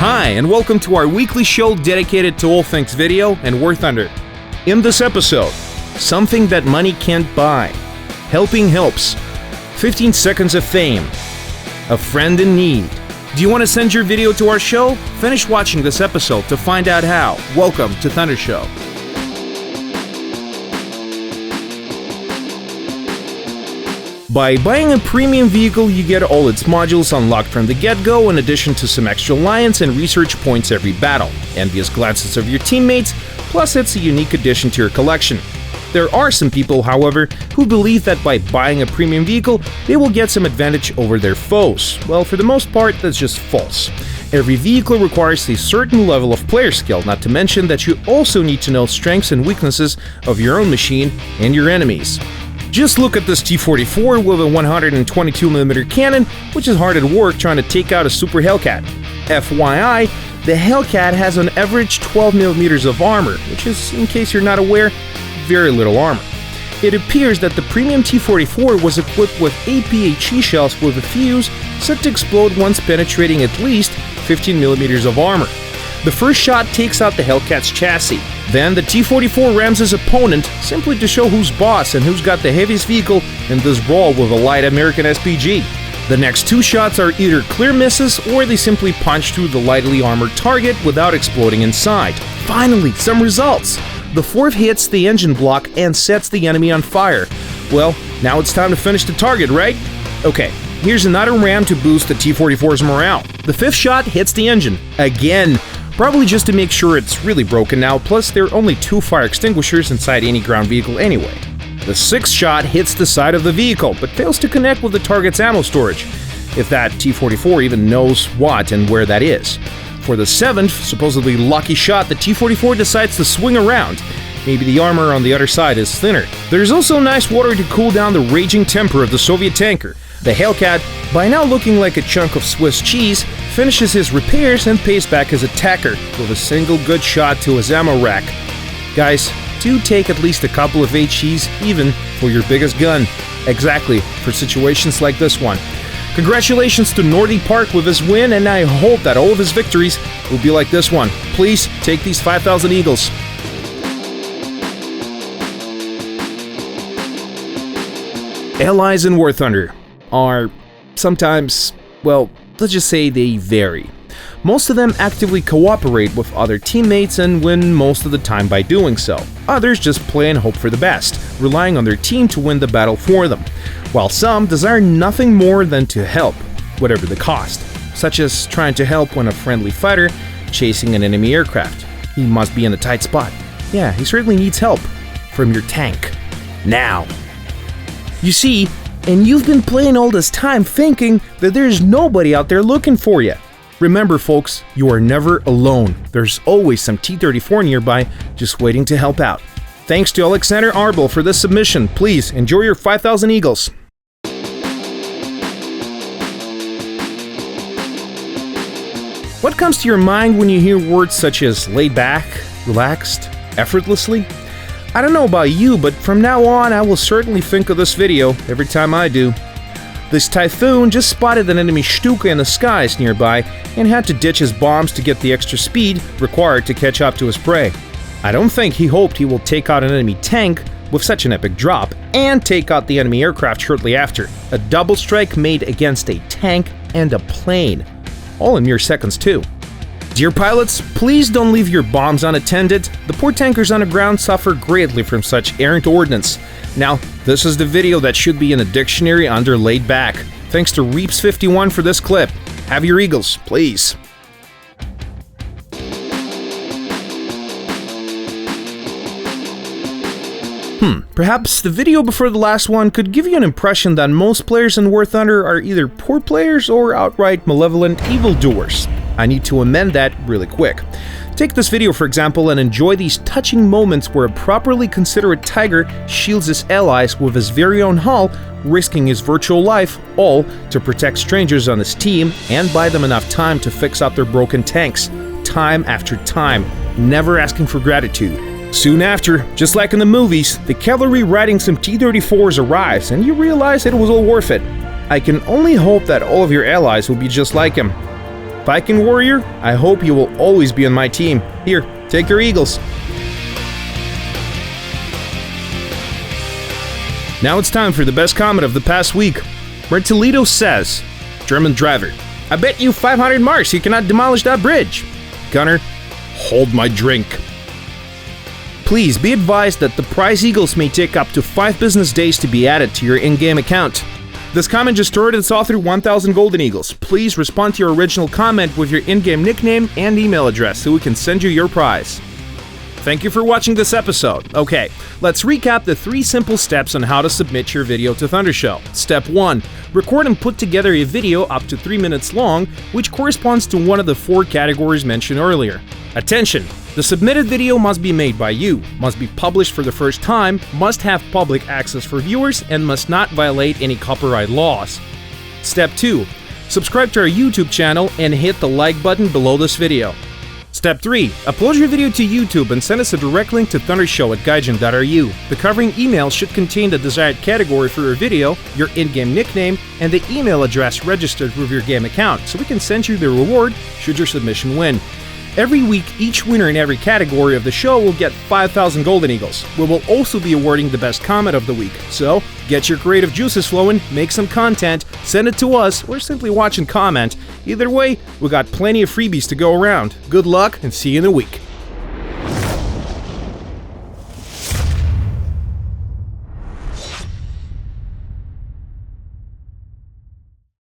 Hi, and welcome to our weekly show dedicated to all things video and War Thunder. In this episode, something that money can't buy, helping helps, 15 seconds of fame, a friend in need. Do you want to send your video to our show? Finish watching this episode to find out how. Welcome to ThunderShow. By buying a premium vehicle, you get all its modules unlocked from the get-go, in addition to some extra alliance and research points every battle, envious glances of your teammates, plus it's a unique addition to your collection. There are some people, however, who believe that by buying a premium vehicle, they will get some advantage over their foes. Well, for the most part, that's just false. Every vehicle requires a certain level of player skill, not to mention that you also need to know strengths and weaknesses of your own machine and your enemies. Just look at this T-44 with a 122mm cannon, which is hard at work trying to take out a Super Hellcat. FYI, the Hellcat has on average 12mm of armor, which is, in case you're not aware, very little armor. It appears that the premium T-44 was equipped with APHE shells with a fuse set to explode once penetrating at least 15mm of armor. The first shot takes out the Hellcat's chassis. Then the T-44 rams his opponent simply to show who's boss and who's got the heaviest vehicle in this brawl with a light American SPG. The next two shots are either clear misses or they simply punch through the lightly armored target without exploding inside. Finally, some results! The fourth hits the engine block and sets the enemy on fire. Well, now it's time to finish the target, right? Okay, here's another ram to boost the T-44's morale. The fifth shot hits the engine. Again! Probably just to make sure it's really broken now, plus there are only 2 fire extinguishers inside any ground vehicle anyway. The sixth shot hits the side of the vehicle, but fails to connect with the target's ammo storage, if that T-44 even knows what and where that is. For the seventh, supposedly lucky shot, the T-44 decides to swing around. Maybe the armor on the other side is thinner. There's also nice water to cool down the raging temper of the Soviet tanker. The Hellcat, by now looking like a chunk of Swiss cheese, finishes his repairs and pays back his attacker with a single good shot to his ammo rack. Guys, do take at least a couple of HEs even for your biggest gun. Exactly, for situations like this one. Congratulations to Nordy Park with his win, and I hope that all of his victories will be like this one. Please take these 5,000 Eagles. Allies in War Thunder are sometimes, well, let's just say they vary. Most of them actively cooperate with other teammates and win most of the time by doing so. Others just play and hope for the best, relying on their team to win the battle for them, while some desire nothing more than to help, whatever the cost, such as trying to help when a friendly fighter chasing an enemy aircraft. He must be in a tight spot. Yeah, he certainly needs help from your tank. Now. You see, and you've been playing all this time thinking that there's nobody out there looking for you. Remember folks, you are never alone. There's always some T-34 nearby just waiting to help out. Thanks to Alexander Arbel for this submission. Please enjoy your 5,000 Eagles. What comes to your mind when you hear words such as laid back, relaxed, effortlessly? I don't know about you, but from now on I will certainly think of this video every time I do. This Typhoon just spotted an enemy Stuka in the skies nearby and had to ditch his bombs to get the extra speed required to catch up to his prey. I don't think he hoped he will take out an enemy tank with such an epic drop and take out the enemy aircraft shortly after. A double strike made against a tank and a plane, all in mere seconds too. Dear pilots, please don't leave your bombs unattended. The poor tankers on the ground suffer greatly from such errant ordnance. Now, this is the video that should be in a dictionary under laid back. Thanks to Reeps51 for this clip. Have your Eagles, please. Perhaps the video before the last one could give you an impression that most players in War Thunder are either poor players or outright malevolent evildoers. I need to amend that really quick. Take this video for example and enjoy these touching moments where a properly considerate tiger shields his allies with his very own hull, risking his virtual life, all to protect strangers on his team and buy them enough time to fix up their broken tanks, time after time, never asking for gratitude. Soon after, just like in the movies, the cavalry riding some T-34s arrives and you realize it was all worth it. I can only hope that all of your allies will be just like him. Viking Warrior, I hope you will always be on my team. Here, take your Eagles. Now it's time for the best comment of the past week, where Toledo says, German driver, I bet you 500 marks you cannot demolish that bridge. Gunner, hold my drink. Please be advised that the prize Eagles may take up to 5 business days to be added to your in-game account. This comment just started its author 1000 Golden Eagles. Please respond to your original comment with your in-game nickname and email address so we can send you your prize. Thank you for watching this episode. Okay, let's recap the 3 simple steps on how to submit your video to ThunderShow. Step 1. Record and put together a video up to 3 minutes long, which corresponds to one of the 4 categories mentioned earlier. Attention! The submitted video must be made by you, must be published for the first time, must have public access for viewers, and must not violate any copyright laws. Step 2. Subscribe to our YouTube channel and hit the like button below this video. Step 3. Upload your video to YouTube and send us a direct link to ThunderShow at gaijin.ru. The covering email should contain the desired category for your video, your in-game nickname, and the email address registered with your game account, so we can send you the reward should your submission win. Every week, each winner in every category of the show will get 5,000 Golden Eagles. We will also be awarding the best comment of the week. So, get your creative juices flowing, make some content, send it to us, or simply watch and comment. Either way, we got plenty of freebies to go around. Good luck, and see you in a week.